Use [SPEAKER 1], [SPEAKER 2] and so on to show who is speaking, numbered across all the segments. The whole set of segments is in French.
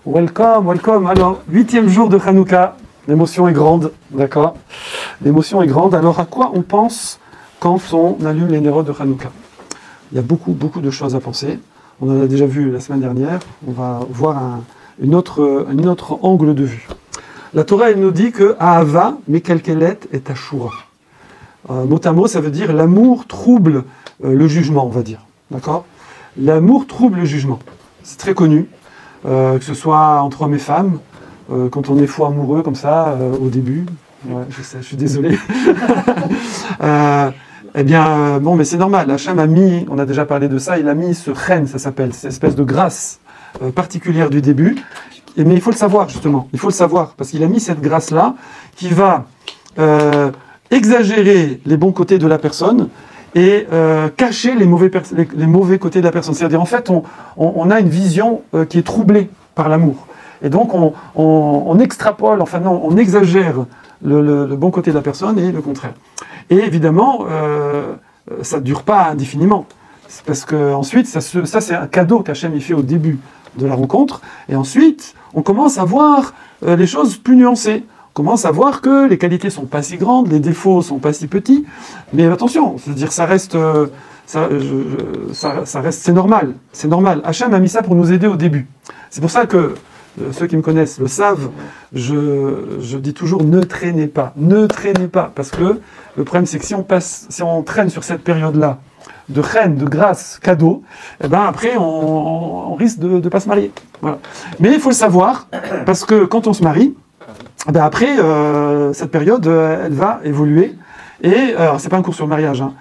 [SPEAKER 1] Welcome, welcome. Alors, 8e jour de Hanouka. L'émotion est grande, d'accord? L'émotion est grande. Alors, à quoi on pense quand on allume les nérodes de Hanouka? Il y a beaucoup de choses à penser. On en a déjà vu la semaine dernière. On va voir un autre angle de vue. La Torah, elle nous dit que Ahava, Mekalkelet et Ashura. Mot à mot, ça veut dire l'amour trouble le jugement, on va dire. D'accord? L'amour trouble le jugement. C'est très connu, que ce soit entre hommes et femmes, quand on est fou amoureux comme ça, au début. Ouais, je sais, je suis désolé. Bon, mais c'est normal. Hachem a mis, on a déjà parlé de ça, il a mis ce chen, ça s'appelle, cette espèce de grâce particulière du début. Mais il faut le savoir, justement. Il faut le savoir, parce qu'il a mis cette grâce-là qui va exagérer les bons côtés de la personne et cacher les mauvais côtés de la personne. C'est-à-dire, en fait, on a une vision qui est troublée par l'amour. Et donc, on extrapole, enfin non, on exagère le bon côté de la personne et le contraire. Et évidemment, ça ne dure pas indéfiniment. Parce qu'ensuite, ça c'est un cadeau qu'Hachem y fait au début de la rencontre. Et ensuite, on commence à voir les choses plus nuancées. On commence à voir que les qualités sont pas si grandes, les défauts sont pas si petits. Mais attention, je veux dire, ça reste, c'est normal. C'est normal. Hachem a mis ça pour nous aider au début. C'est pour ça que ceux qui me connaissent le savent. Je dis toujours ne traînez pas, parce que le problème c'est que si on traîne sur cette période-là de reine, de grâce, cadeau, eh ben après on risque de ne pas se marier. Voilà. Mais il faut le savoir, parce que quand on se marie, eh ben après cette période elle va évoluer. Et alors c'est pas un cours sur le mariage, hein.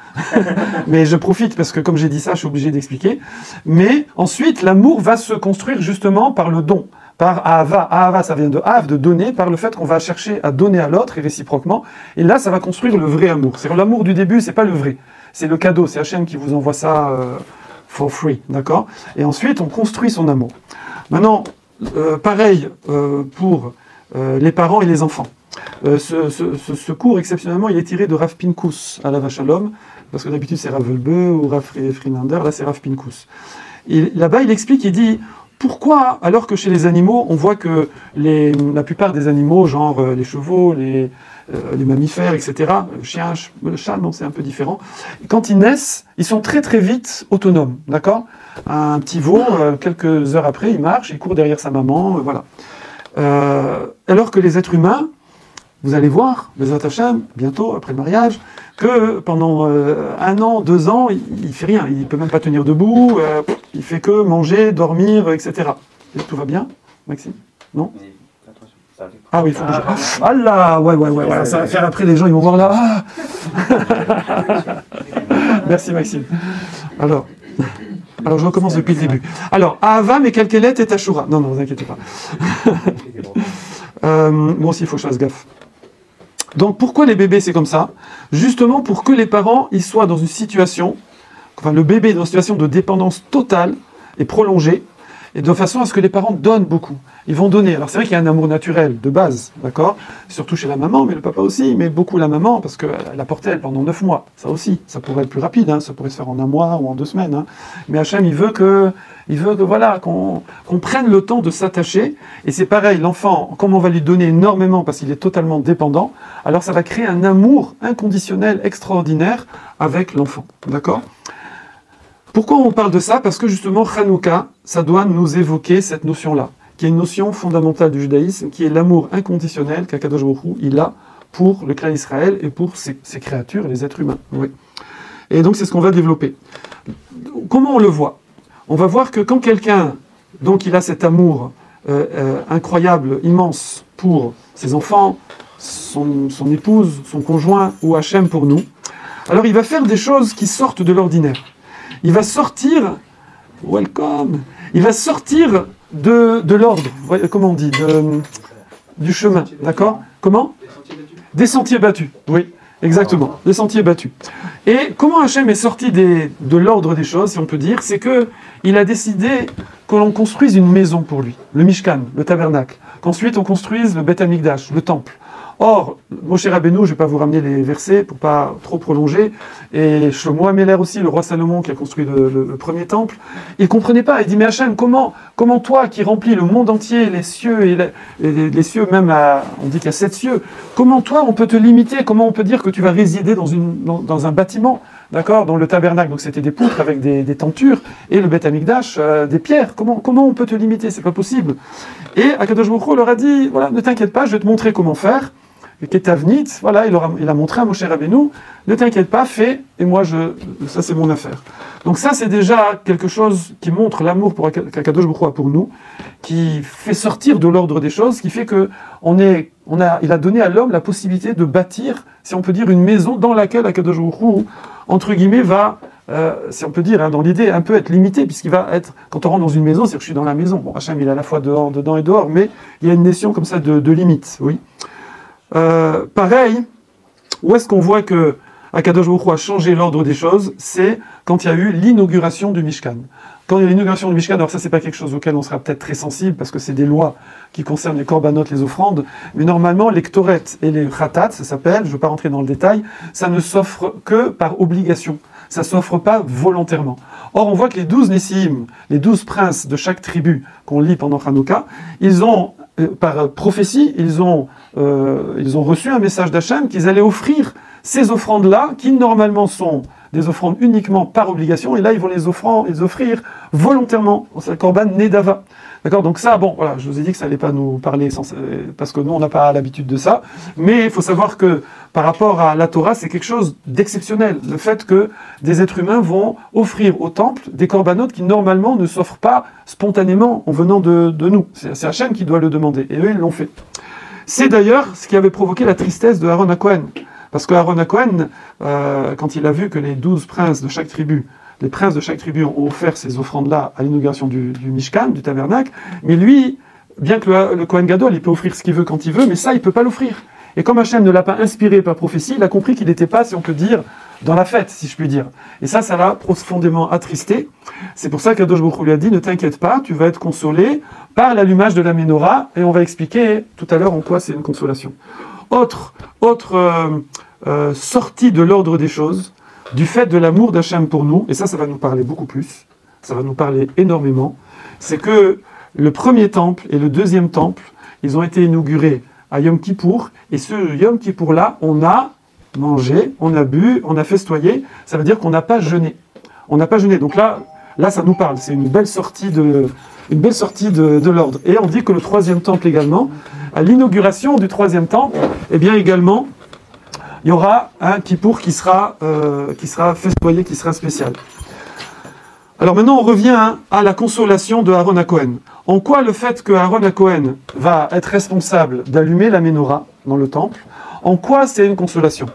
[SPEAKER 1] Mais je profite parce que comme j'ai dit ça, je suis obligé d'expliquer. Mais ensuite, l'amour va se construire justement par le don, par Ahava. Ahava, ça vient de Av, de donner, par le fait qu'on va chercher à donner à l'autre et réciproquement. Et là, ça va construire le vrai amour. C'est l'amour du début, c'est pas le vrai. C'est le cadeau, c'est Hachem qui vous envoie ça for free, d'accord? Et ensuite, on construit son amour. Maintenant, pareil pour les parents et les enfants. Ce cours, exceptionnellement, il est tiré de Rav Pinkus à la Vachalom, parce que d'habitude c'est Rav Velbe ou Rav Friedlander, là c'est Rav Pinkus. Là-bas, il explique, il dit, pourquoi, alors que chez les animaux, on voit que la plupart des animaux, genre les chevaux, les mammifères, etc., le chat, non, c'est un peu différent, quand ils naissent, ils sont très très vite autonomes, d'accord? Un petit veau, quelques heures après, il marche, il court derrière sa maman, voilà. Alors que les êtres humains, vous allez voir, Bezrat Hashem, bientôt, après le mariage, que pendant 1 an, 2 ans, il fait rien. Il peut même pas tenir debout, il fait que manger, dormir, etc. Et tout va bien, Maxime? Non? Ah oui, il faut bouger. Ah là, ouais, ça va faire après, les gens, ils vont voir là. Ah. Merci Maxime. Alors, je recommence depuis le début. Alors, Ahava, Mekalkelet et Ashura. Non, vous inquiétez pas. Moi aussi, il faut que je fasse gaffe. Donc, pourquoi les bébés, c'est comme ça? Justement pour que les parents, ils soient dans une situation, enfin, le bébé est dans une situation de dépendance totale et prolongée, et de façon à ce que les parents donnent beaucoup. Ils vont donner. Alors, c'est vrai qu'il y a un amour naturel, de base, d'accord? Surtout chez la maman, mais le papa aussi, mais beaucoup la maman, parce qu'elle a porté elle pendant 9 mois. Ça aussi, ça pourrait être plus rapide, hein, ça pourrait se faire en 1 mois ou en 2 semaines. Hein. Mais Hachem, il veut que voilà, qu'on prenne le temps de s'attacher. Et c'est pareil, l'enfant, comme on va lui donner énormément, parce qu'il est totalement dépendant, alors ça va créer un amour inconditionnel, extraordinaire, avec l'enfant, d'accord? Pourquoi on parle de ça? Parce que justement, Hanouka, ça doit nous évoquer cette notion-là, qui est une notion fondamentale du judaïsme, qui est l'amour inconditionnel qu'Akadosh Baruch Hu, il a pour le clan Israël et pour ses créatures, les êtres humains. Oui. Et donc c'est ce qu'on va développer. Comment on le voit? On va voir que quand quelqu'un, donc il a cet amour incroyable, immense pour ses enfants, son épouse, son conjoint ou Hachem pour nous, alors il va faire des choses qui sortent de l'ordinaire. Il va sortir, welcome, il va sortir de l'ordre, comment on dit, du chemin, d'accord? Comment? Des sentiers battus, oui, exactement, des sentiers battus. Et comment Hachem est sorti de l'ordre des choses, si on peut dire, c'est qu'il a décidé que l'on construise une maison pour lui, le Mishkan, le tabernacle, qu'ensuite on construise le Beth Amikdash, le temple. Or, Moshe Rabbeinu, je ne vais pas vous ramener les versets pour pas trop prolonger, et Shlomo HaMelech aussi, le roi Salomon qui a construit le premier temple, il ne comprenait pas. Il dit, mais Hachem, comment toi qui remplis le monde entier, les cieux, et les cieux même, on dit qu'il y a 7 cieux, comment toi on peut te limiter, comment on peut dire que tu vas résider dans un bâtiment, d'accord, dans le tabernacle, donc c'était des poutres avec des tentures, et le Beth Amikdash, des pierres, comment on peut te limiter, c'est pas possible. Et Akadosh Baruch Hu leur a dit, voilà, ne t'inquiète pas, je vais te montrer comment faire. Ketavnit, voilà, il a montré à Moshe Rabbeinu, ne t'inquiète pas, fais, et moi, ça c'est mon affaire. Donc ça, c'est déjà quelque chose qui montre l'amour qu'Akadosh Baruch Hu a pour nous, qui fait sortir de l'ordre des choses, qui fait que il a donné à l'homme la possibilité de bâtir, si on peut dire, une maison dans laquelle Akadosh Baruch Hu, entre guillemets, va, si on peut dire, hein, dans l'idée, un peu être limité, puisqu'il va être, quand on rentre dans une maison, c'est que je suis dans la maison. Bon, Hachem, il est à la fois dedans et dehors, mais il y a une notion comme ça de limite, oui. Pareil, où est-ce qu'on voit que Akadosh Baruch Hu a changé l'ordre des choses? C'est quand il y a eu l'inauguration du Mishkan. Quand il y a l'inauguration du Mishkan, alors ça c'est pas quelque chose auquel on sera peut-être très sensible, parce que c'est des lois qui concernent les korbanot, les offrandes, mais normalement les ktoret et les khatat, ça s'appelle, je ne veux pas rentrer dans le détail, ça ne s'offre que par obligation, ça ne s'offre pas volontairement. Or on voit que les 12 Nessim, les 12 princes de chaque tribu qu'on lit pendant Hanouka, ils ont par prophétie, ils ont reçu un message d'Hachem qu'ils allaient offrir ces offrandes-là, qui normalement sont des offrandes uniquement par obligation, et là ils vont les offrir volontairement. C'est le Korban Nedava. D'accord? Donc ça, bon, voilà, je vous ai dit que ça n'allait pas nous parler, parce que nous on n'a pas l'habitude de ça, mais il faut savoir que par rapport à la Torah, c'est quelque chose d'exceptionnel. Le fait que des êtres humains vont offrir au temple des corbanotes qui normalement ne s'offrent pas spontanément en venant de nous. C'est Hachem qui doit le demander, et eux ils l'ont fait. C'est d'ailleurs ce qui avait provoqué la tristesse de Aaron HaKohen. Parce que Aaron HaKohen, quand il a vu que les 12 princes de chaque tribu, les princes de chaque tribu ont offert ces offrandes-là à l'inauguration du Mishkan, du tabernacle, mais lui, bien que le Kohen Gadol, il peut offrir ce qu'il veut quand il veut, mais ça, il ne peut pas l'offrir. Et comme Hachem ne l'a pas inspiré par prophétie, il a compris qu'il n'était pas, si on peut dire, dans la fête, si je puis dire. Et ça l'a profondément attristé. C'est pour ça qu'Akadosh Baruch Hu lui a dit, ne t'inquiète pas, tu vas être consolé par l'allumage de la menorah, et on va expliquer tout à l'heure en quoi c'est une consolation. Autre sortie de l'ordre des choses, du fait de l'amour d'Hachem pour nous, et ça va nous parler beaucoup plus, ça va nous parler énormément, c'est que le premier temple et le deuxième temple, ils ont été inaugurés à Yom Kippour, et ce Yom Kippour-là, on a mangé, on a bu, on a festoyé, ça veut dire qu'on n'a pas jeûné. On n'a pas jeûné, donc là ça nous parle, c'est une belle sortie de l'ordre. Et on dit que le troisième temple également, à l'inauguration du troisième temple, eh bien également, il y aura un Kippour qui sera festoyé, qui sera spécial. Alors maintenant, on revient à la consolation de Aaron HaKohen. En quoi le fait que Aaron HaKohen va être responsable d'allumer la menorah dans le temple, en quoi c'est une consolation?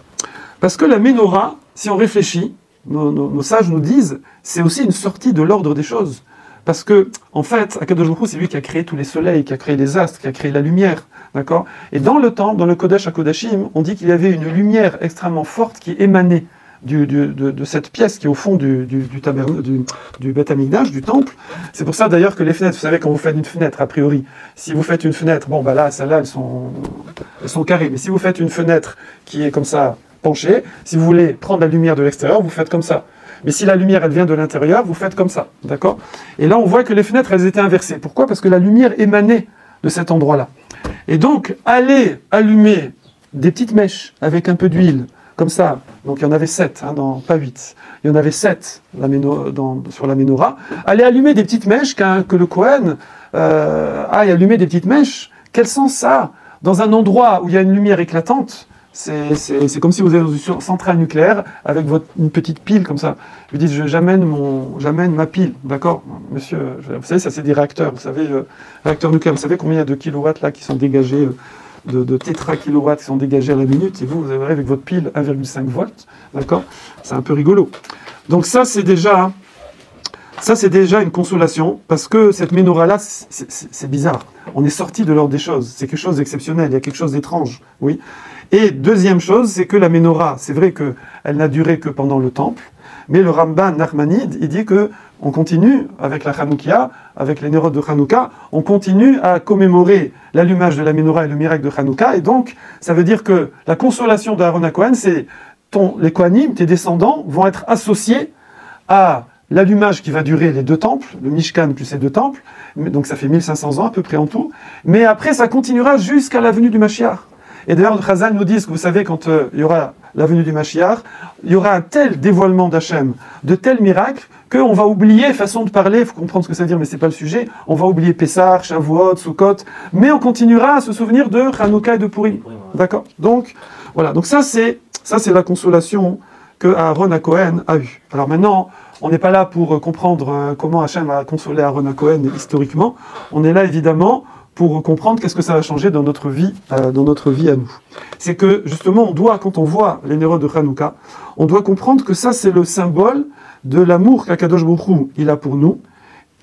[SPEAKER 1] Parce que la menorah, si on réfléchit, nos sages nous disent, c'est aussi une sortie de l'ordre des choses. Parce que, en fait, Akadosh Baruch Hu, c'est lui qui a créé tous les soleils, qui a créé les astres, qui a créé la lumière. D'accord? Et dans le temple, dans le Kodesh HaKodashim, on dit qu'il y avait une lumière extrêmement forte qui émanait de cette pièce qui est au fond du Beth Amikdash, du temple. C'est pour ça d'ailleurs que les fenêtres, vous savez, quand vous faites une fenêtre, a priori, si vous faites une fenêtre, bon, bah là, celles-là, elles sont carrées. Mais si vous faites une fenêtre qui est comme ça, penchée, si vous voulez prendre la lumière de l'extérieur, vous faites comme ça. Mais si la lumière, elle vient de l'intérieur, vous faites comme ça. D'accord? Et là, on voit que les fenêtres, elles étaient inversées. Pourquoi? Parce que la lumière émanait de cet endroit-là. Et donc, aller allumer des petites mèches avec un peu d'huile, comme ça, donc il y en avait 7, pas 8, il y en avait 7 sur la menorah, aller allumer des petites mèches que le Kohen aille allumer des petites mèches, quel sens ça a? Dans un endroit où il y a une lumière éclatante, c'est comme si vous êtes dans une centrale nucléaire avec une petite pile comme ça. Vous dites, j'amène ma pile, d'accord, monsieur, vous savez, ça c'est des réacteurs, vous savez, réacteurs nucléaires, vous savez combien il y a de kilowatts là qui sont dégagés, de tétra-kilowatts qui sont dégagés à la minute, et vous avez avec votre pile 1,5 volts, d'accord, c'est un peu rigolo. Donc ça c'est déjà une consolation, parce que cette menorah-là, c'est bizarre. On est sorti de l'ordre des choses, c'est quelque chose d'exceptionnel, il y a quelque chose d'étrange, oui. Et deuxième chose, c'est que la menorah, c'est vrai qu'elle n'a duré que pendant le temple, mais le Ramban Nachmanide, il dit que on continue avec la Hanoukia, avec les Nérot de Hanouka, on continue à commémorer l'allumage de la Menorah et le miracle de Hanouka, et donc ça veut dire que la consolation d'Aaron HaKohen, c'est les Kohanim, tes descendants, vont être associés à l'allumage qui va durer les 2 temples, le Mishkan plus les 2 temples, donc ça fait 1500 ans à peu près en tout, mais après ça continuera jusqu'à la venue du Mashiach. Et d'ailleurs, le Chazal nous dit que vous savez, quand il y aura la venue du Mashiach, il y aura un tel dévoilement d'Hachem, de tels miracles, qu'on va oublier, façon de parler, il faut comprendre ce que ça veut dire, mais c'est pas le sujet, on va oublier Pessah, Shavuot, Sukkot, mais on continuera à se souvenir de Hanouka et de Purim. D'accord? Donc, voilà. Donc ça, c'est la consolation que Aaron HaKohen a eue. Alors maintenant, on n'est pas là pour comprendre comment Hachem a consolé Aaron HaKohen historiquement, on est là évidemment pour comprendre qu'est-ce que ça va changer dans notre vie à nous. C'est que, justement, on doit, quand on voit les Nérot de Hanouka, on doit comprendre que ça, c'est le symbole de l'amour qu'Akadosh Baruch Hu, il a pour nous,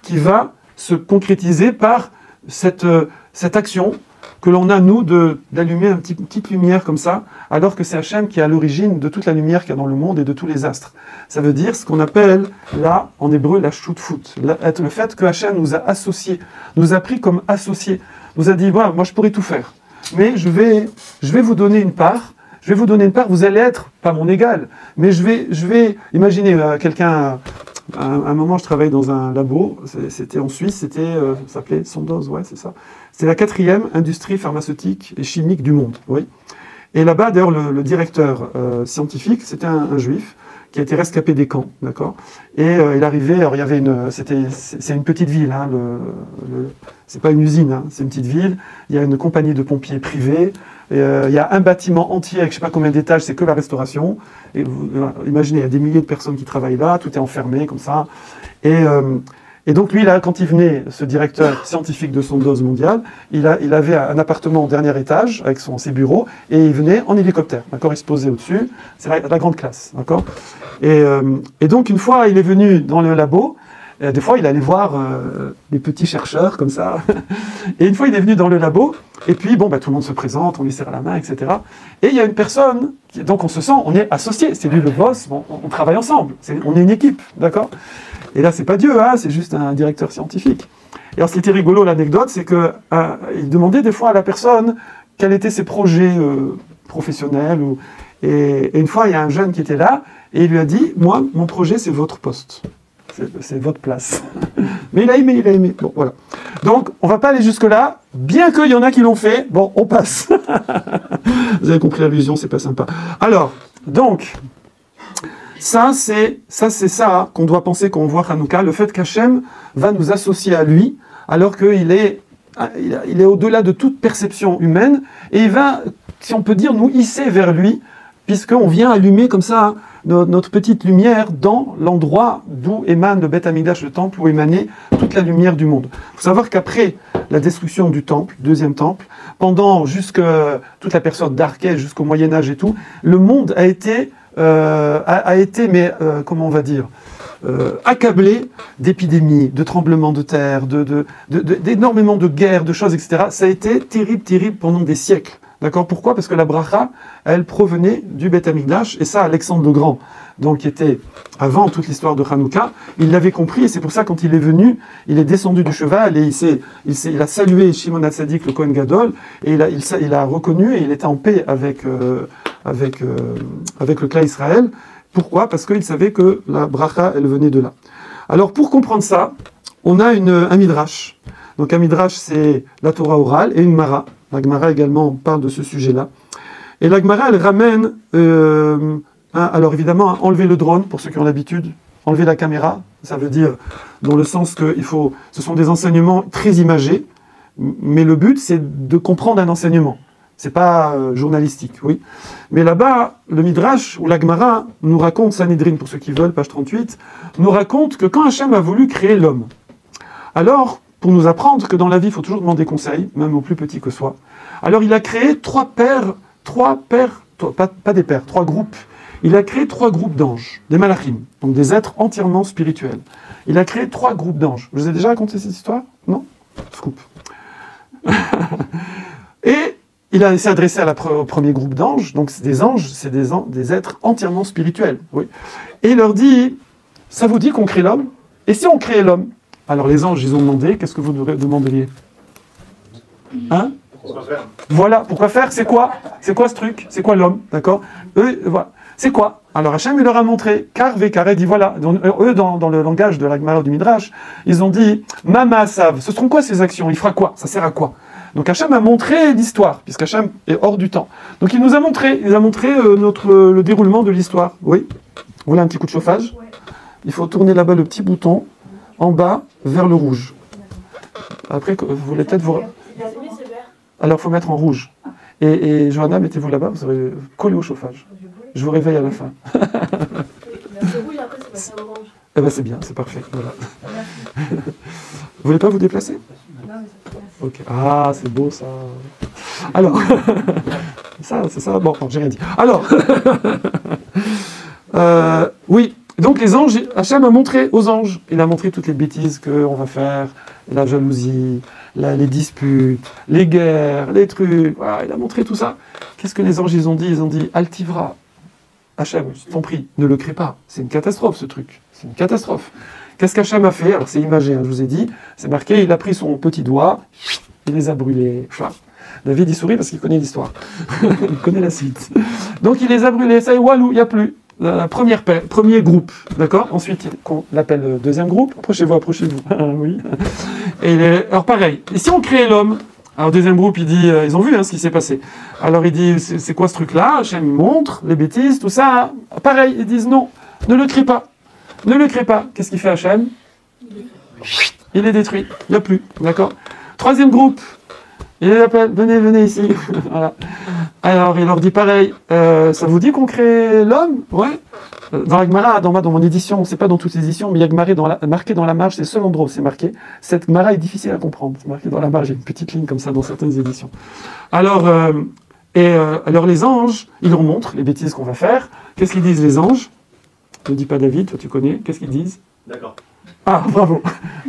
[SPEAKER 1] qui va se concrétiser par cette action que l'on a, nous, d'allumer une petite lumière comme ça, alors que c'est Hachem qui est à l'origine de toute la lumière qu'il y a dans le monde et de tous les astres. Ça veut dire ce qu'on appelle, là, en hébreu, la shutfut. Le fait que Hachem nous a associés, nous a pris comme associés, nous a dit, voilà, moi je pourrais tout faire, mais je vais vous donner une part, vous allez être, pas mon égal, mais je vais imaginez quelqu'un, à un moment je travaillais dans un labo, c'était en Suisse, ça s'appelait Sandoz, ouais c'est ça. C'est la 4e industrie pharmaceutique et chimique du monde, oui. Et là-bas, d'ailleurs, le directeur scientifique, c'était un juif qui a été rescapé des camps, d'accord. Et il arrivait, alors il y avait c'est une petite ville, hein, c'est pas une usine, hein, c'est une petite ville. Il y a une compagnie de pompiers privés. Il y a un bâtiment entier avec je sais pas combien d'étages, c'est que la restauration. Et imaginez, il y a des milliers de personnes qui travaillent là, tout est enfermé comme ça. Et donc lui, là, quand il venait, ce directeur scientifique de Sandoz mondial, il avait un appartement au dernier étage avec ses bureaux, et il venait en hélicoptère, d'accord, il se posait au-dessus, c'est la grande classe, d'accord. Et donc une fois, il est venu dans le labo, des fois il allait voir les petits chercheurs comme ça, et une fois il est venu dans le labo, et puis bon, tout le monde se présente, on lui serre la main, etc. Et il y a une personne, donc on se sent, on est associés, c'est lui le boss, bon, on travaille ensemble, on est une équipe, d'accord. Et là, c'est pas Dieu, hein, c'est juste un directeur scientifique. Et alors, ce qui était rigolo, l'anecdote, c'est que il demandait des fois à la personne quels étaient ses projets professionnels. Et une fois, il y a un jeune qui était là, et il lui a dit, moi, mon projet, c'est votre poste. C'est votre place. Mais il a aimé. Bon, voilà. Donc, on va pas aller jusque-là, bien qu'il y en a qui l'ont fait. Bon, on passe. Vous avez compris l'allusion, c'est pas sympa. Alors, donc... Ça, c'est ça qu'on doit penser quand on voit Hanouka, le fait qu'Hachem va nous associer à lui, alors qu'il est au-delà de toute perception humaine, et il va, si on peut dire, nous hisser vers lui, puisqu'on vient allumer comme ça notre petite lumière dans l'endroit d'où émane le Beth Amikdash, le temple, où émanait toute la lumière du monde. Il faut savoir qu'après la destruction du temple, deuxième temple, pendant toute la période d'Arché jusqu'au Moyen-Âge et tout, le monde a été comment on va dire, accablé d'épidémies, de tremblements de terre, d'énormément de guerres, de choses, etc. Ça a été terrible pendant des siècles. D'accord? Pourquoi? Parce que la bracha, elle provenait du Beth Amikdash, et ça, Alexandre le Grand, donc qui était avant toute l'histoire de Hanouka, il l'avait compris, et c'est pour ça, quand il est venu, il est descendu du cheval, et il a salué Shimon HaTzadik, le Kohen Gadol, et il a reconnu, et il était en paix avec le clan Israël. Pourquoi? Parce qu'il savait que la bracha, elle venait de là. Alors, pour comprendre ça, on a un midrash. Donc, un midrash, c'est la Torah orale, et une mara. La Gemara également parle de ce sujet-là. Et la Gemara, elle ramène, alors évidemment, enlever le drone, pour ceux qui ont l'habitude, enlever la caméra, ça veut dire, dans le sens que ce sont des enseignements très imagés, mais le but, c'est de comprendre un enseignement. C'est pas journalistique, oui. Mais là-bas, le Midrash, ou la Gemara, nous raconte, Sanhedrin, pour ceux qui veulent, page 38, nous raconte que quand Hachem a voulu créer l'homme, alors, pour nous apprendre que dans la vie, il faut toujours demander conseil, même au plus petit que soi. Alors il a créé trois groupes. Il a créé 3 groupes d'anges, des malachim, donc des êtres entièrement spirituels. Il a créé 3 groupes d'anges. Je vous ai déjà raconté cette histoire? Non? Scoop. Et il s'est adressé au premier groupe d'anges, donc c'est des anges, c'est des êtres entièrement spirituels. Oui. Et il leur dit, ça vous dit qu'on crée l'homme? Et si on créait l'homme? Alors les anges, ils ont demandé, qu'est-ce que vous demanderiez? Hein?
[SPEAKER 2] Pourquoi faire?
[SPEAKER 1] Voilà, pourquoi faire? C'est quoi? C'est quoi ce truc? C'est quoi l'homme? D'accord? Eux, voilà. C'est quoi? Alors Hachem, il leur a montré, car il dit voilà. Donc, eux, dans le langage de la Gemara ou du Midrash, ils ont dit, Mama Sav, ce seront quoi ces actions? Il fera quoi? Ça sert à quoi? Donc Hachem a montré l'histoire, puisqu'Hachem est hors du temps. Donc il nous a montré, le déroulement de l'histoire. Oui? Vous voulez un petit coup de chauffage? Il faut tourner là-bas le petit bouton, en bas, vers le rouge. Après, vous voulez peut-être vous... Alors, il faut mettre en rouge. Et Johanna, mettez-vous là-bas, vous serez collé au chauffage. Je vous réveille à la fin.
[SPEAKER 3] C'est rouge, après, c'est passé en orange.
[SPEAKER 1] Eh ben, c'est bien, c'est parfait. Voilà. Vous voulez pas vous déplacer?
[SPEAKER 3] Non, mais ça fait merci.
[SPEAKER 1] Ok. Ah, c'est beau, ça. Alors, ça, c'est ça. Bon, j'ai rien dit. Alors, oui. Donc, les anges, Hachem a montré aux anges. Il a montré toutes les bêtises qu'on va faire, la jalousie, les disputes, les guerres, les trucs. Voilà, il a montré tout ça. Qu'est-ce que les anges, ils ont dit? Ils ont dit, Altivra, Hachem, je t'en prie, ne le crée pas. C'est une catastrophe, ce truc. C'est une catastrophe. Qu'est-ce qu'Hachem a fait? Alors, c'est imagé, hein, je vous ai dit. C'est marqué, il a pris son petit doigt, il les a brûlés. David, il sourit parce qu'il connaît l'histoire. Il connaît la suite. Donc, il les a brûlés. Ça y est, walou, il n'y a plus. La premier groupe, d'accord? Ensuite, on l'appelle le deuxième groupe. Approchez-vous, approchez-vous. Oui. Alors, pareil. Et si on crée l'homme? Alors, deuxième groupe, il dit, ils ont vu ce qui s'est passé. Alors, il dit, c'est quoi ce truc-là? Hachem montre les bêtises, tout ça. Pareil, ils disent non, ne le crée pas. Ne le crée pas. Qu'est-ce qu'il fait Hachem? Il est détruit. Il n'y a plus, d'accord? Troisième groupe, il les appelle, venez ici. Voilà. Alors, il leur dit pareil, ça vous dit qu'on crée l'homme? Ouais. Dans la Gemara, dans mon édition, c'est pas dans toutes les éditions, mais il y a marqué dans la marge, c'est le seul endroit où c'est marqué. Cette Gemara est difficile à comprendre. C'est marqué dans la marge, il y a une petite ligne comme ça dans certaines éditions. Alors, alors les anges, ils leur montrent les bêtises qu'on va faire. Qu'est-ce qu'ils disent les anges? Ne dis pas David, toi tu connais. Qu'est-ce qu'ils disent?
[SPEAKER 2] D'accord.
[SPEAKER 1] Ah, bravo.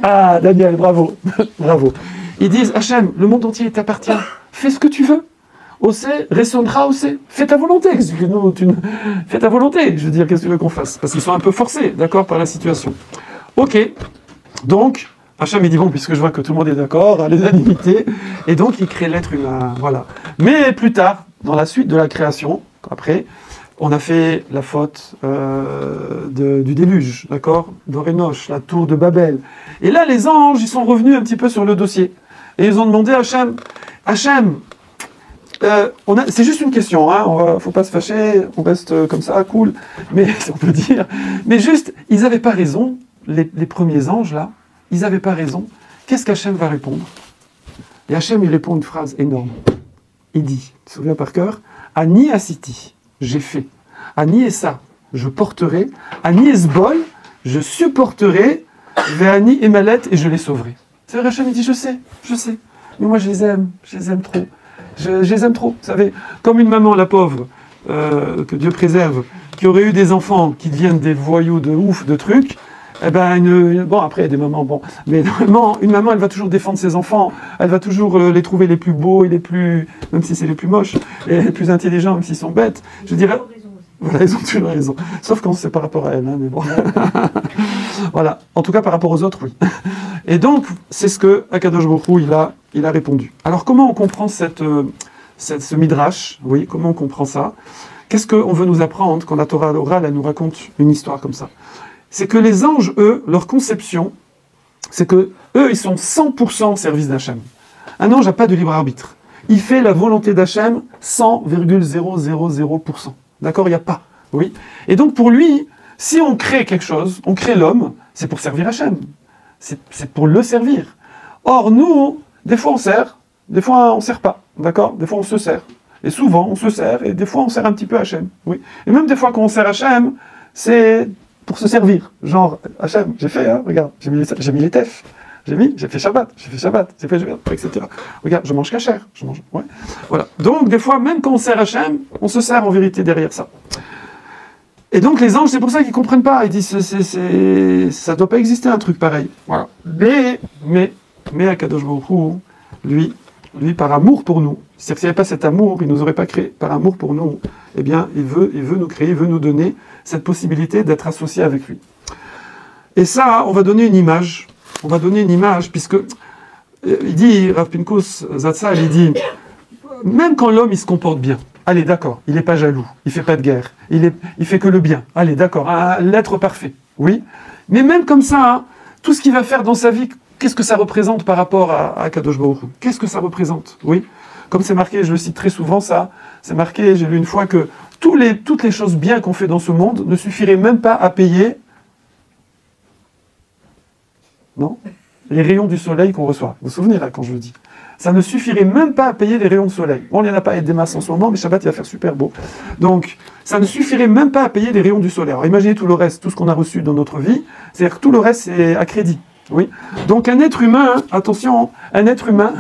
[SPEAKER 1] Ah, Daniel, bravo. Bravo. Ils disent, Hachem, le monde entier t'appartient. Fais ce que tu veux. Osé, ressonnera Osé. Fais ta volonté. Fais ta volonté. Je veux dire, qu'est-ce que tu veux qu'on fasse? Parce qu'ils sont un peu forcés, d'accord, par la situation. Ok. Donc, Hachem, il dit, bon, puisque je vois que tout le monde est d'accord, à l'unanimité, et donc il crée l'être humain. Voilà. Mais plus tard, dans la suite de la création, après, on a fait la faute du déluge, d'accord, d'Orénoch, la tour de Babel. Et là, les anges, ils sont revenus un petit peu sur le dossier. Et ils ont demandé à Hachem, c'est juste une question, hein, faut pas se fâcher, on reste comme ça, cool, mais on peut dire. Mais juste, ils n'avaient pas raison, les premiers anges là, ils n'avaient pas raison. Qu'est-ce qu'Hachem va répondre? Et Hachem, il répond une phrase énorme. Il dit, tu te souviens par cœur, Ani Asiti, j'ai fait. Ani Essa, je porterai. Ani Esbol, je supporterai. Veani Emalet, et je les sauverai. C'est vrai, Hachem, il dit, je sais. Mais moi, je les aime trop. Je les aime trop, vous savez. Comme une maman, la pauvre, que Dieu préserve, qui aurait eu des enfants qui deviennent des voyous de ouf, de trucs, eh ben, bon, après, il y a des mamans, bon, mais normalement, une maman, elle va toujours défendre ses enfants, elle va toujours les trouver les plus beaux et les plus, même si c'est les plus moches, et les plus intelligents, même s'ils sont bêtes. Je dirais, voilà, ils ont toujours raison. Sauf quand c'est par rapport à elle, hein, mais bon. Voilà. En tout cas, par rapport aux autres, oui. Et donc, c'est ce que Akadosh Baruch Hu, il a répondu. Alors, comment on comprend ce midrash? Oui, comment on comprend ça? Qu'est-ce qu'on veut nous apprendre quand la Torah orale, elle nous raconte une histoire comme ça? C'est que les anges, eux, leur conception, c'est que eux, ils sont 100% au service d'Hachem. Un ange n'a pas de libre arbitre. Il fait la volonté d'Hachem 100,000%. D'accord? Il n'y a pas. Oui. Et donc, pour lui, si on crée quelque chose, on crée l'homme, c'est pour servir Hachem. C'est pour le servir. Or, nous, des fois on sert, des fois on ne sert pas. D'accord? Des fois on se sert. Et souvent on se sert, et des fois on sert un petit peu Hachem. Oui. Et même des fois quand on sert Hachem, c'est pour se servir. Genre, Hachem, j'ai fait, hein, regarde, j'ai mis les tefs. J'ai fait Shabbat, etc. Regarde, je mange kasher, ouais. Voilà. Donc, des fois, même quand on sert Hachem, on se sert en vérité derrière ça. Et donc, les anges, c'est pour ça qu'ils ne comprennent pas. Ils disent, ça ne doit pas exister un truc pareil. Voilà. Mais Akadosh Baruch Hu, lui, par amour pour nous, c'est-à-dire que s'il n'y avait pas cet amour, il ne nous aurait pas créé. Par amour pour nous, eh bien, il veut nous créer, il veut nous donner cette possibilité d'être associés avec lui. Et ça, on va donner une image. On va donner une image, puisque il dit, Rav Pinkus Zatzal, il dit, même quand l'homme il se comporte bien, allez d'accord, il n'est pas jaloux, il fait pas de guerre, il fait que le bien, allez d'accord, l'être parfait, oui. Mais même comme ça, hein, tout ce qu'il va faire dans sa vie, qu'est-ce que ça représente par rapport à Kadosh Baruch Hu? Qu'est-ce que ça représente? Oui. Comme c'est marqué, je le cite très souvent ça, c'est marqué, j'ai lu une fois que toutes les choses bien qu'on fait dans ce monde ne suffiraient même pas à payer, non, les rayons du soleil qu'on reçoit. Vous vous souvenez là quand je le dis? Ça ne suffirait même pas à payer les rayons de soleil. Bon, il n'y en a pas des masses en ce moment, mais Shabbat, il va faire super beau. Donc, ça ne suffirait même pas à payer les rayons du soleil. Alors, imaginez tout le reste, tout ce qu'on a reçu dans notre vie, c'est-à-dire que tout le reste, c'est à crédit. Oui. Donc, un être humain, attention, un être humain,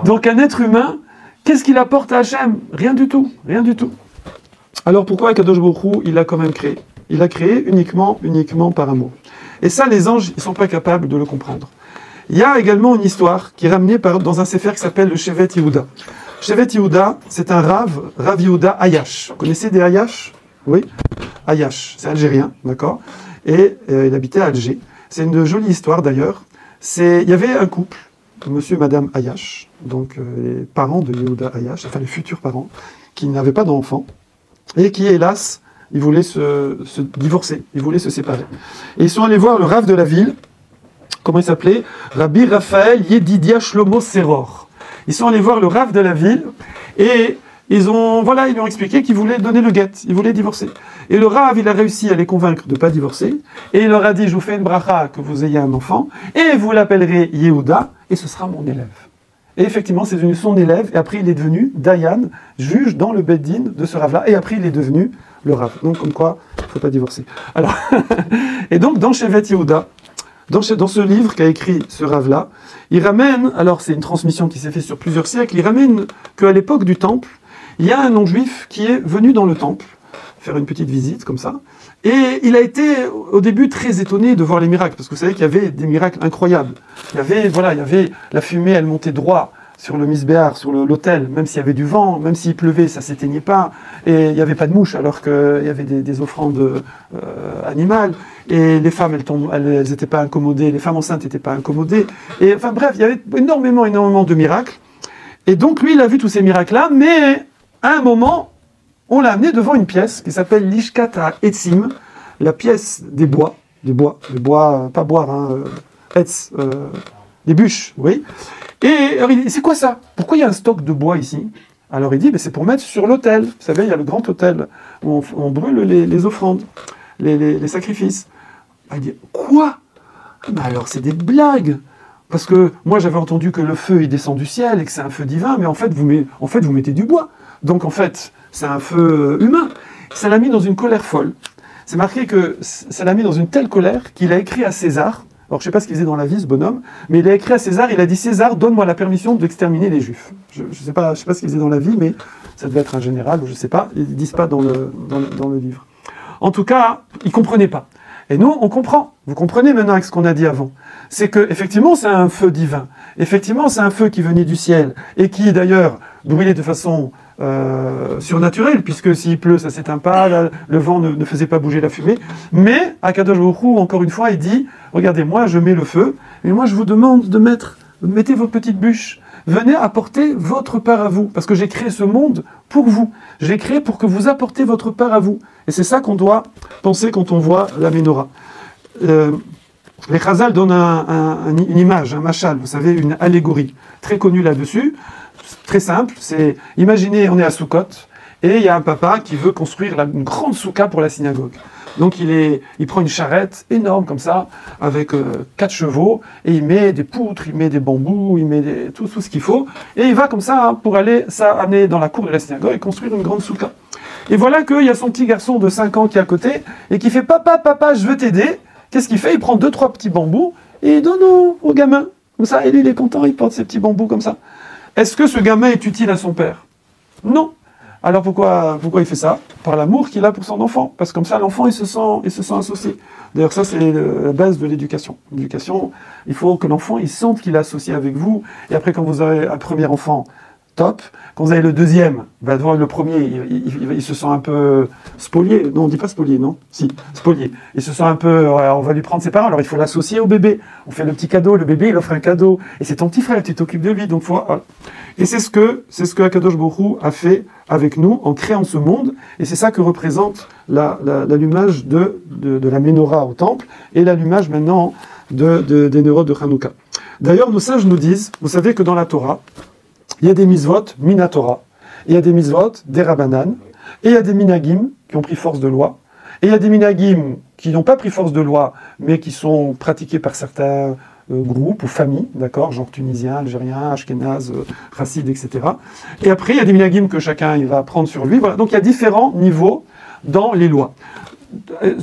[SPEAKER 1] donc un être humain, qu'est-ce qu'il apporte à Hachem? Rien du tout, rien du tout. Alors, pourquoi Kadosh Baruch Hu, il a quand même créé? Il a créé uniquement par amour. Et ça, les anges, ils ne sont pas capables de le comprendre. Il y a également une histoire qui est ramenée dans un sefer qui s'appelle le Shevet Yehuda. Shevet Yehuda, c'est un Rav Yehuda Ayash. Vous connaissez des Ayash? Oui. Ayash, c'est algérien, d'accord? Et il habitait à Alger. C'est une jolie histoire d'ailleurs. Il y avait un couple, monsieur et madame Ayash, donc les parents de Yehuda Ayash, enfin les futurs parents, qui n'avaient pas d'enfants, et qui, hélas, ils voulaient se divorcer, ils voulaient se séparer. Et ils sont allés voir le Rav de la ville. Comment il s'appelait? Rabbi Raphaël Yedidia Shlomo Seror. Ils sont allés voir le Rav de la ville et ils lui ont expliqué qu'ils voulaient donner le guet, ils voulaient divorcer. Et le Rav, il a réussi à les convaincre de ne pas divorcer et il leur a dit, je vous fais une bracha que vous ayez un enfant et vous l'appellerez Yehuda et ce sera mon élève. Et effectivement, c'est devenu son élève et après il est devenu Dayan, juge dans le Beddin de ce Rav-là et après il est devenu le Rav. Donc comme quoi, il ne faut pas divorcer. Alors, et donc dans Shevet Yehuda, dans ce livre qu'a écrit ce Rav-là, il ramène, alors c'est une transmission qui s'est faite sur plusieurs siècles, il ramène qu'à l'époque du temple, il y a un non-juif qui est venu dans le temple, faire une petite visite comme ça, et il a été au début très étonné de voir les miracles, parce que vous savez qu'il y avait des miracles incroyables. Il y avait la fumée, elle montait droit sur le misbéar, sur l'autel, même s'il y avait du vent, même s'il pleuvait, ça ne s'éteignait pas, et il n'y avait pas de mouches, alors qu'il y avait des offrandes animales, et les femmes, elles n'étaient pas incommodées, les femmes enceintes n'étaient pas incommodées, et enfin bref, il y avait énormément de miracles, et donc lui, il a vu tous ces miracles-là, mais à un moment, on l'a amené devant une pièce qui s'appelle l'Ishkata Etzim, la pièce des bois, pas boire, hein, etz, des bûches, oui. Et alors il dit, c'est quoi ça? Pourquoi il y a un stock de bois ici? Alors il dit, c'est pour mettre sur l'autel. Vous savez, il y a le grand autel où on brûle les offrandes, les sacrifices. Il dit, quoi? Alors c'est des blagues. Parce que moi j'avais entendu que le feu il descend du ciel et que c'est un feu divin, mais en fait vous mettez du bois. Donc en fait, c'est un feu humain. Ça l'a mis dans une colère folle. C'est marqué que ça l'a mis dans une telle colère qu'il a écrit à César. Alors, je ne sais pas ce qu'il faisait dans la vie, ce bonhomme, mais il a écrit à César, il a dit « César, donne-moi la permission d'exterminer les Juifs ». Je ne sais pas ce qu'il faisait dans la vie, mais ça devait être un général, ou je ne sais pas, ils ne disent pas dans le livre. En tout cas, il ne comprenait pas. Et nous, on comprend. Vous comprenez maintenant avec ce qu'on a dit avant. C'est que effectivement, c'est un feu divin. Effectivement, c'est un feu qui venait du ciel, et qui, d'ailleurs, brûlait de façon surnaturelle, puisque s'il pleut, ça ne s'éteint pas, le vent ne faisait pas bouger la fumée. Mais, Akadosh Baruch Hu, encore une fois, il dit, regardez, moi, je mets le feu, et moi, je vous demande de mettez vos petites bûches, venez apporter votre part à vous, parce que j'ai créé ce monde pour vous. J'ai créé pour que vous apportez votre part à vous. Et c'est ça qu'on doit penser quand on voit la menorah. Les Chazal donnent une image, un machal, vous savez, une allégorie très connue là-dessus. Très simple, c'est, imaginez, on est à Soukot, et il y a un papa qui veut construire une grande souka pour la synagogue. Donc il prend une charrette énorme comme ça, avec 4 chevaux, et il met des poutres, il met des bambous, il met tout ce qu'il faut, et il va comme ça hein, pour aller amener dans la cour de la synagogue et construire une grande souka. Et voilà qu'il y a son petit garçon de 5 ans qui est à côté, et qui fait « Papa, je veux t'aider ». Qu'est-ce qu'il fait? Il prend 2-3 petits bambous, et il donne au gamin. Comme ça, et lui il est content, il porte ses petits bambous comme ça. Est-ce que ce gamin est utile à son père? Non. Alors pourquoi il fait ça? Par l'amour qu'il a pour son enfant. Parce que comme ça, l'enfant, il se sent associé. D'ailleurs, ça, c'est la base de l'éducation. L'éducation, il faut que l'enfant, il sente qu'il est associé avec vous. Et après, quand vous aurez un premier enfant, top. Quand vous avez le deuxième, bah, devant le premier, il se sent un peu spolié. Non, on dit pas spolié, non? Si, spolié. Il se sent un peu, on va lui prendre ses parents, alors il faut l'associer au bébé. On fait le petit cadeau, le bébé, il offre un cadeau. Et c'est ton petit frère, tu t'occupes de lui, donc voilà. Et c'est ce que Akadosh Baruch Hu a fait avec nous en créant ce monde. Et c'est ça que représente l'allumage de la menorah au temple et l'allumage maintenant des neurones de Hanouka. D'ailleurs, nos sages nous disent, vous savez que dans la Torah, il y a des mitzvot minatora, il y a des mitzvot des Rabbanan, et il y a des minagim qui ont pris force de loi, et il y a des minagim qui n'ont pas pris force de loi, mais qui sont pratiqués par certains groupes ou familles, d'accord, genre tunisien, algérien, ashkénaze, chassid, etc. Et après, il y a des minagim que chacun il va prendre sur lui. Voilà. Donc il y a différents niveaux dans les lois.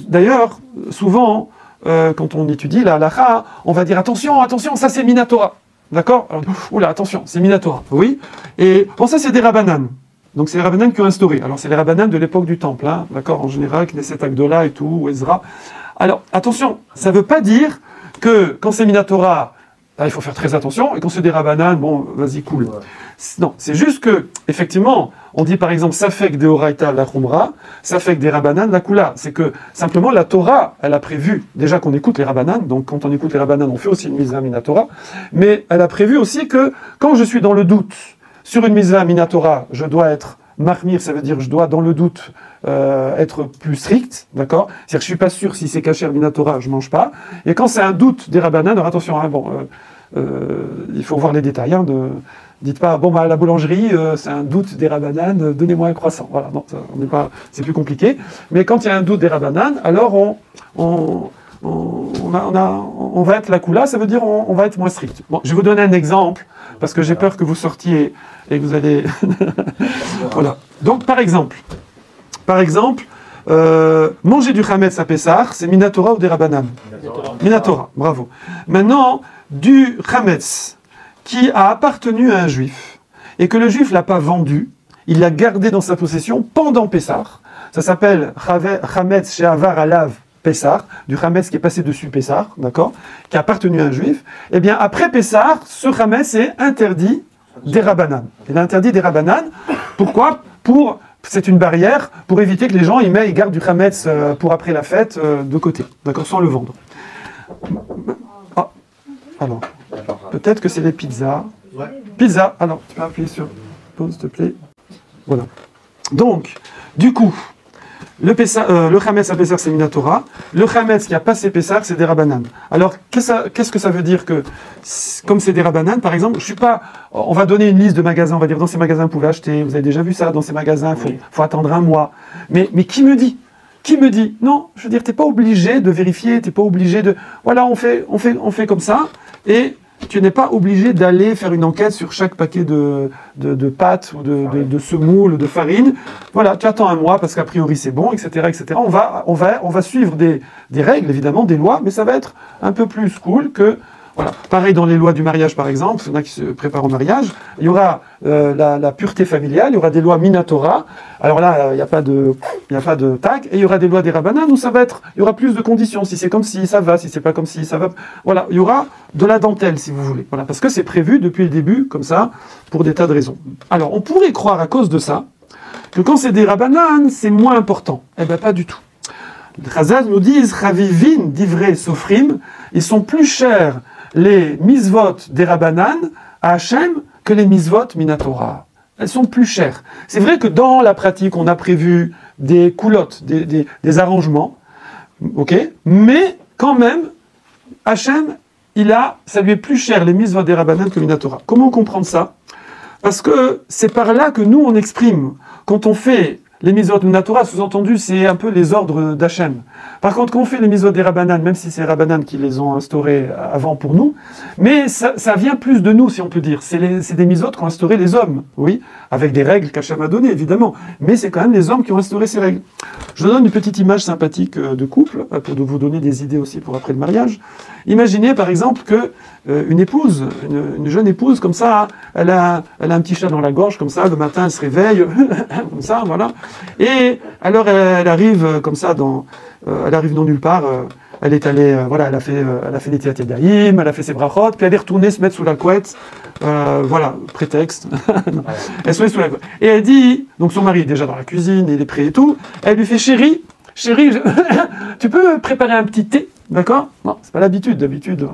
[SPEAKER 1] D'ailleurs, souvent, quand on étudie la halakha, on va dire attention, attention, ça c'est minatora. D'accord? Oula, attention, c'est minatora. Oui. Et bon, ça c'est des rabbanan. Donc c'est les rabbanan qui ont instauré. Alors c'est les rabbanan de l'époque du temple, hein, d'accord, en général, Knesset Agdola et tout, ou Ezra. Alors attention, ça ne veut pas dire que quand c'est minatora, là, il faut faire très attention, et quand c'est des rabbanan, bon, vas-y, cool. Ouais. Non, c'est juste que, effectivement, on dit par exemple Safek de Horaïta la Khumra, Safek des Rabbanan la Kula. C'est que simplement la Torah, elle a prévu déjà qu'on écoute les Rabbanan, donc quand on écoute les Rabbanan, on fait aussi une mitzvah minatora, mais elle a prévu aussi que quand je suis dans le doute sur une mitzvah minatora, je dois être marmir, ça veut dire je dois dans le doute être plus strict, d'accord? C'est-à-dire que je suis pas sûr si c'est kasher minatora, je mange pas. Et quand c'est un doute des Rabbanan, alors attention, hein, bon, il faut voir les détails, hein, dites pas, bon, bah, la boulangerie, c'est un doute des Rabbanan, donnez-moi un croissant. Voilà, non, on n'est pas, c'est plus compliqué. Mais quand il y a un doute des Rabbanan, alors on va être la Kula, ça veut dire on va être moins strict. Bon, je vais vous donner un exemple, parce que j'ai peur que vous sortiez et que vous allez... Voilà. Donc, par exemple, manger du Chametz à Pessah, c'est Minatora ou des Rabbanan? Minatora, bravo. Maintenant, du Chametz qui a appartenu à un juif, et que le juif ne l'a pas vendu, il l'a gardé dans sa possession pendant Pessah. Ça s'appelle Chametz She'avar Alav Pessah, du Chametz qui est passé dessus Pessah, d'accord, qui a appartenu à un juif. Eh bien, après Pessah, ce Chametz est interdit des Rabbanan. Il est interdit des Rabbanan. Pourquoi? C'est une barrière pour éviter que les gens ils gardent du Chametz pour après la fête de côté, d'accord, sans le vendre. Ah, alors, peut-être que c'est les pizzas. Ouais. Pizza, alors, tu peux appuyer sur pause, s'il te plaît. Voilà. Donc, du coup, le Chametz à Pessah, c'est Minatora. Le Chametz qui a passé Pessah, c'est des Rabbanan. Alors, qu'est-ce que ça veut dire que, comme c'est des Rabbanan, par exemple, on va donner une liste de magasins, on va dire, dans ces magasins, vous pouvez acheter, vous avez déjà vu ça, dans ces magasins, faut attendre un mois. Mais qui me dit? Non, je veux dire, t'es pas obligé de vérifier, t'es pas obligé de... Voilà, on fait comme ça, et tu n'es pas obligé d'aller faire une enquête sur chaque paquet de pâtes ou de semoule, de farine. Voilà, tu attends un mois parce qu'a priori c'est bon, etc., etc. On va suivre des règles, évidemment, des lois, mais ça va être un peu plus cool que... Voilà. Pareil dans les lois du mariage, par exemple, il y en a qui se préparent au mariage, il y aura la pureté familiale, il y aura des lois minatora, alors là, il n'y a pas de tag, et il y aura des lois des Rabbanan où il y aura plus de conditions, si c'est comme si ça va, si c'est pas comme si ça va, voilà, il y aura de la dentelle, si vous voulez, voilà, parce que c'est prévu depuis le début, comme ça, pour des tas de raisons. Alors, on pourrait croire à cause de ça, que quand c'est des Rabbanan, c'est moins important. Eh bien, pas du tout. Les Chazal nous disent, Chavivin, divrei sofrim, ils sont plus chers les misvot des Rabbanan à Hachem que les misvot minatora. Elles sont plus chères. C'est vrai que dans la pratique, on a prévu des coulottes, des arrangements, ok, mais quand même, Hachem, ça lui est plus cher les misvot des Rabbanan que minatora. Comment comprendre ça? Parce que c'est par là que nous, on exprime. Quand on fait les mitzvot minatora, sous-entendu, c'est un peu les ordres d'Hachem. Par contre, quand on fait les mitzvot des Rabbanan, même si c'est les Rabbanan qui les ont instaurés avant pour nous, mais ça vient plus de nous, si on peut dire. C'est des mitzvot qu'ont instauré les hommes, oui, avec des règles qu'Hachem a données, évidemment. Mais c'est quand même les hommes qui ont instauré ces règles. Je donne une petite image sympathique de couple, pour vous donner des idées aussi pour après le mariage. Imaginez, par exemple, que une épouse, une jeune épouse, comme ça, elle a un petit chat dans la gorge, comme ça, le matin, elle se réveille, comme ça, voilà. Et alors, elle arrive comme ça elle arrive dans nulle part, elle est allée, voilà, elle a fait des Tiat Yadayim, elle a fait ses brachot, puis elle est retournée se mettre sous la couette, voilà, prétexte. Elle se met sous la couette. Et elle dit, donc son mari est déjà dans la cuisine, il est prêt et tout, elle lui fait chérie, tu peux préparer un petit thé, d'accord? Non, c'est pas l'habitude. D'habitude,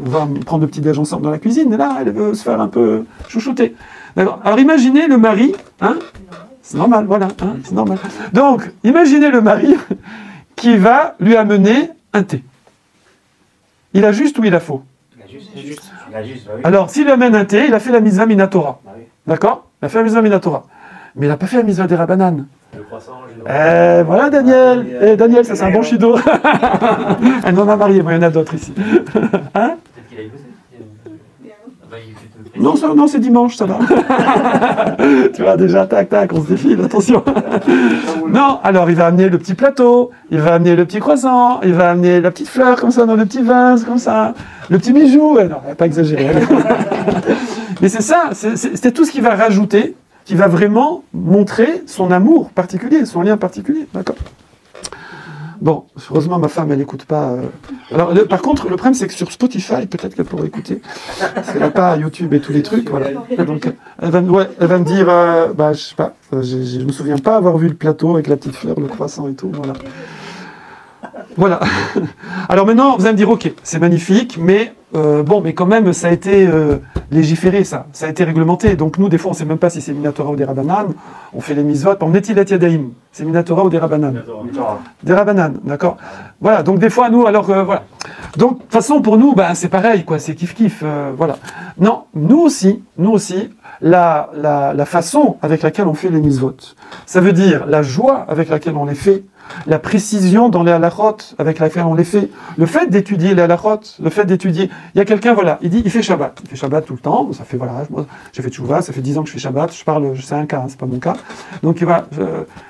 [SPEAKER 1] on va prendre le petit déj ensemble dans la cuisine, et là, elle veut se faire un peu chouchouter. D'accord? Alors imaginez le mari, hein? C'est normal, voilà, hein, c'est normal. Donc, imaginez le mari qui va lui amener un thé. Il a juste ou il a faux?
[SPEAKER 2] Il a juste, bah oui.
[SPEAKER 1] Alors, s'il lui amène un thé, il a fait la mitzvah minatora.
[SPEAKER 2] Bah oui.
[SPEAKER 1] D'accord? Il a fait la mitzvah minatora. Mais il n'a pas fait la mitzvah des Rabbanan.
[SPEAKER 2] Le croissant, je
[SPEAKER 1] Voilà Daniel. Daniel, ça c'est un bon chido. Elle en a marié, moi il y en a d'autres ici. Hein?
[SPEAKER 2] Peut-être qu'il a bossé. Bah, il fait
[SPEAKER 1] Non, non, c'est dimanche, ça va. Tu vois, déjà, tac, tac, on se défile, attention. Non, alors il va amener le petit plateau, il va amener le petit croissant, il va amener la petite fleur comme ça, dans le petit vase comme ça, le petit bijou. Non, il va pas exagérer. Mais c'est ça, c'est tout ce qu'il va rajouter, qui va vraiment montrer son amour particulier, son lien particulier. D'accord? Bon, heureusement, ma femme, elle n'écoute pas. Alors, par contre, le problème, c'est que sur Spotify, peut-être qu'elle pourrait écouter. Parce qu'elle n'a pas YouTube et tous les trucs. Voilà. Donc, elle va me dire, je sais pas, je me souviens pas avoir vu le plateau avec la petite fleur, le croissant et tout. Voilà. Voilà. Alors maintenant, vous allez me dire, ok, c'est magnifique, mais mais quand même, ça a été légiféré, ça a été réglementé. Donc nous, des fois, on ne sait même pas si c'est Minatora ou des Rabbanan. On fait les mitzvot. On est-il à Tiadaïm? C'est Minatora ou des Rabbanan? Des Rabbanan, d'accord. Voilà. Donc des fois, nous, alors voilà. Donc de toute façon, pour nous, c'est pareil, quoi. C'est kiff kiff, voilà. Non, nous aussi, la façon avec laquelle on fait les mitzvot, ça veut dire la joie avec laquelle on les fait. La précision dans les halachot avec laquelle on les fait, le fait d'étudier les halachot, le fait d'étudier, il y a quelqu'un, voilà, il fait Shabbat tout le temps, ça fait, voilà, moi, j'ai fait tchouva, ça fait 10 ans que je fais Shabbat, c'est un cas, hein, c'est pas mon cas, donc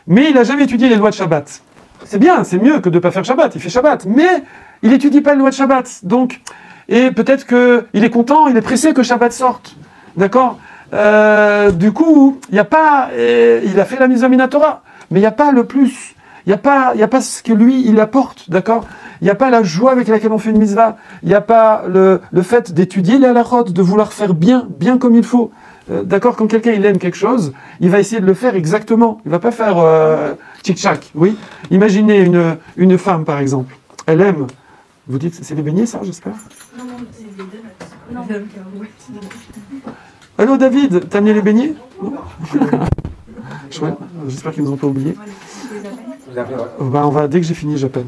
[SPEAKER 1] mais il n'a jamais étudié les lois de Shabbat. C'est bien, c'est mieux que de ne pas faire Shabbat, il fait Shabbat, mais il n'étudie pas les lois de Shabbat, donc, et peut-être qu'il est content, il est pressé que Shabbat sorte, d'accord? Du coup, il n'y a pas, il a fait la mitzvah minatora, mais il n'y a pas le plus. Il n'y a pas ce que lui, il apporte, d'accord? Il n'y a pas la joie avec laquelle on fait une mitzvah. Il n'y a pas le fait d'étudier les halachot, de vouloir faire bien comme il faut. D'accord? Quand quelqu'un, il aime quelque chose, il va essayer de le faire exactement. Il ne va pas faire tchic-tchac, oui? Imaginez une femme, par exemple. Elle aime... Vous dites, c'est les beignets, ça, j'espère?
[SPEAKER 3] Non, c'est les donuts. Non,
[SPEAKER 1] Allô, David, t'as amené les beignets? Non. Chouette, j'espère qu'ils ne nous ont pas oubliés. On va, dès que j'ai fini, j'appelle.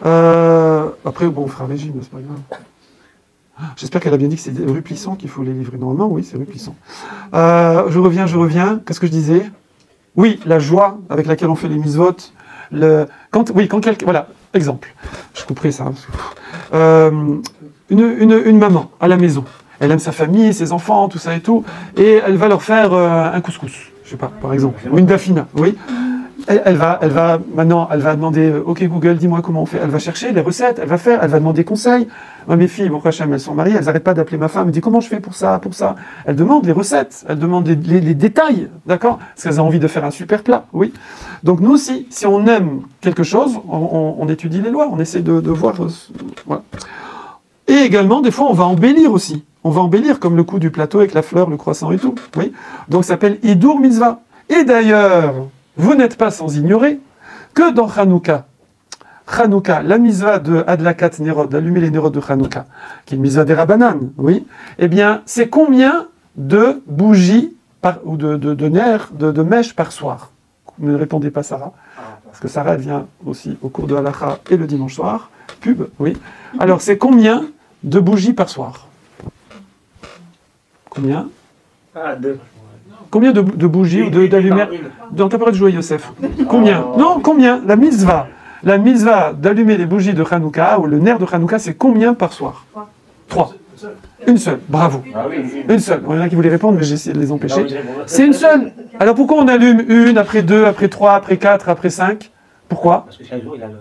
[SPEAKER 1] Après, on fera un régime, c'est pas grave. J'espère qu'elle a bien dit que c'est rue Plisson qu'il faut les livrer. Normalement, oui, c'est rue Plisson. Je reviens. Qu'est-ce que je disais? Oui, la joie avec laquelle on fait les mitzvot. Quand quelqu'un... Voilà, exemple. Je couperai ça. Une maman à la maison. Elle aime sa famille, ses enfants, tout ça et tout. Et elle va leur faire un couscous. Je sais pas, par exemple. Ou une dafina, oui. Elle va demander, ok Google, dis-moi comment on fait. Elle va chercher les recettes, elle va demander conseil. Moi, mes filles, mon Hachem, elles sont mariées, elles n'arrêtent pas d'appeler ma femme, elles disent comment je fais pour ça. Elles demandent les recettes, elles demandent les détails, d'accord? Parce qu'elles ont envie de faire un super plat, oui. Donc nous aussi, si on aime quelque chose, on étudie les lois, on essaie de voir. Voilà. Et également, des fois, on va embellir aussi. On va embellir comme le coup du plateau avec la fleur, le croissant et tout, oui. Donc ça s'appelle Hidur Mitzvah. Et d'ailleurs, vous n'êtes pas sans ignorer que dans Hanouka, la mitzvah de Adlakat Nerod, d'allumer les Nerod de Hanouka, qui est une mitzvah des Rabbanan, oui, eh bien, c'est combien de bougies ou de nerfs, de mèches par soir? Ne répondez pas, Sarah, parce que Sarah, elle vient aussi au cours de Halacha et le dimanche soir. Pub, oui. Alors, c'est combien de bougies par soir? Combien?
[SPEAKER 2] Deux.
[SPEAKER 1] Combien de bougies ou d'allumettes? T'as pas le droit de jouer, Youssef. Combien? Non, combien? La mitzvah d'allumer les bougies de Hanouka, ou le nerf de Hanouka, c'est combien par soir? 3. Une seule, bravo. Une seule. Il y en a qui voulaient répondre, mais j'ai essayé de les empêcher. C'est une seule. Alors pourquoi on allume une, après 2, après 3, après 4, après 5? Pourquoi?
[SPEAKER 2] Parce que chaque jour, il a le...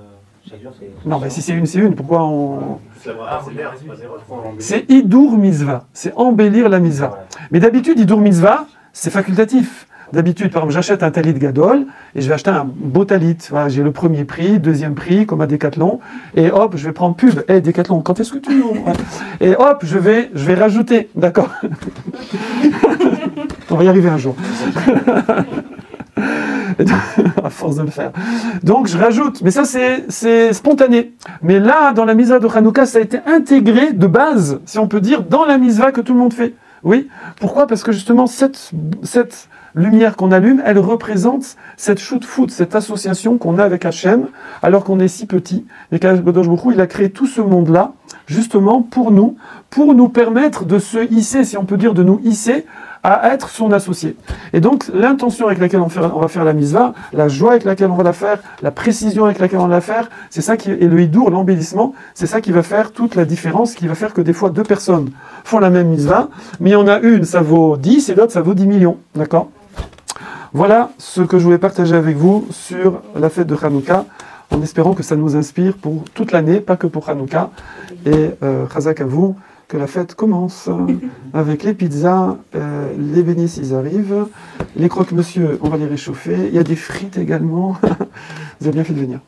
[SPEAKER 1] Non, mais si c'est une, pourquoi on... C'est Hidur Mitzvah, c'est embellir la Mitzvah. Mais d'habitude, Hidur Mitzvah, c'est facultatif. D'habitude, par exemple, j'achète un talit gadol et je vais acheter un beau talit. Voilà, j'ai le premier prix, deuxième prix, comme à Decathlon. Et hop, je vais prendre pub. Hey, Decathlon, quand est-ce que tu nous... Et hop, je vais rajouter. D'accord. On va y arriver un jour. À force de le faire. Donc je rajoute, mais ça c'est spontané. Mais là, dans la mitzvah de Hanouka, ça a été intégré de base, si on peut dire, dans la mitzvah que tout le monde fait. Oui. Pourquoi? Parce que justement, cette lumière qu'on allume, elle représente cette shoot-foot, cette association qu'on a avec Hachem, alors qu'on est si petit. Et qu'Akadosh Baruch Hu, il a créé tout ce monde-là, justement pour nous permettre de se hisser, si on peut dire, de nous hisser à être son associé. Et donc, l'intention avec laquelle on va faire la mitzvah, la joie avec laquelle on va la faire, la précision avec laquelle on va la faire, c'est ça qui, et le hidour, l'embellissement, c'est ça qui va faire toute la différence, qui va faire que des fois, deux personnes font la même mitzvah, mais il y en a une, ça vaut 10, et l'autre, ça vaut 10 millions. D'accord? Voilà ce que je voulais partager avec vous sur la fête de Hanouka, en espérant que ça nous inspire pour toute l'année, pas que pour Hanouka. Et chazak à vous, que la fête commence avec les pizzas, les beignets s'ils arrivent, les croque-monsieur, on va les réchauffer, il y a des frites également. Vous avez bien fait de venir.